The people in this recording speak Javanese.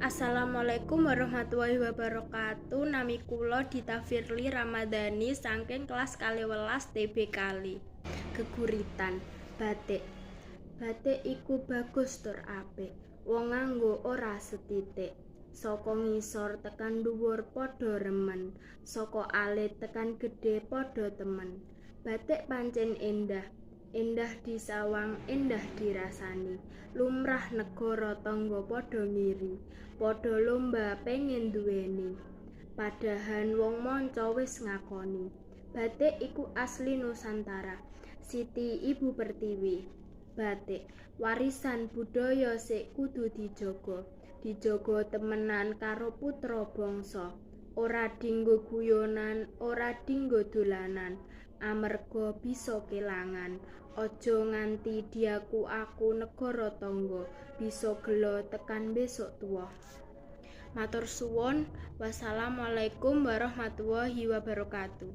Assalamualaikum warahmatullahi wabarakatuh. Nami kula Dita Firly Ramadhani saking kelas 12 TB kali. Geguritan batik. Batik iku bagus tur apik. Wong nganggo ora setitik. Saka ngisor tekan dhuwur padha remen. Saka alit tekan gedhe padha temen. Batik pancen endah. Endah disawang, endah dirasani. Lumrah negara tangga padha ngiri. Padha lomba pengen duweni. Padahan wong manca wis ngakoni. Batik iku asli Nusantara. Siti Ibu Pertiwi. Batik warisan budaya sik kudu dijaga. Dijaga temenan karo putra bangsa. Ora dinggo guyonan, ora dinggo dolanan. Amarga bisa kelangan. Aja nganti diaku-aku negara tangga. Bisa gelo tekan besok tua. Matur suwun. Wassalamualaikum warahmatullahi wabarakatuh.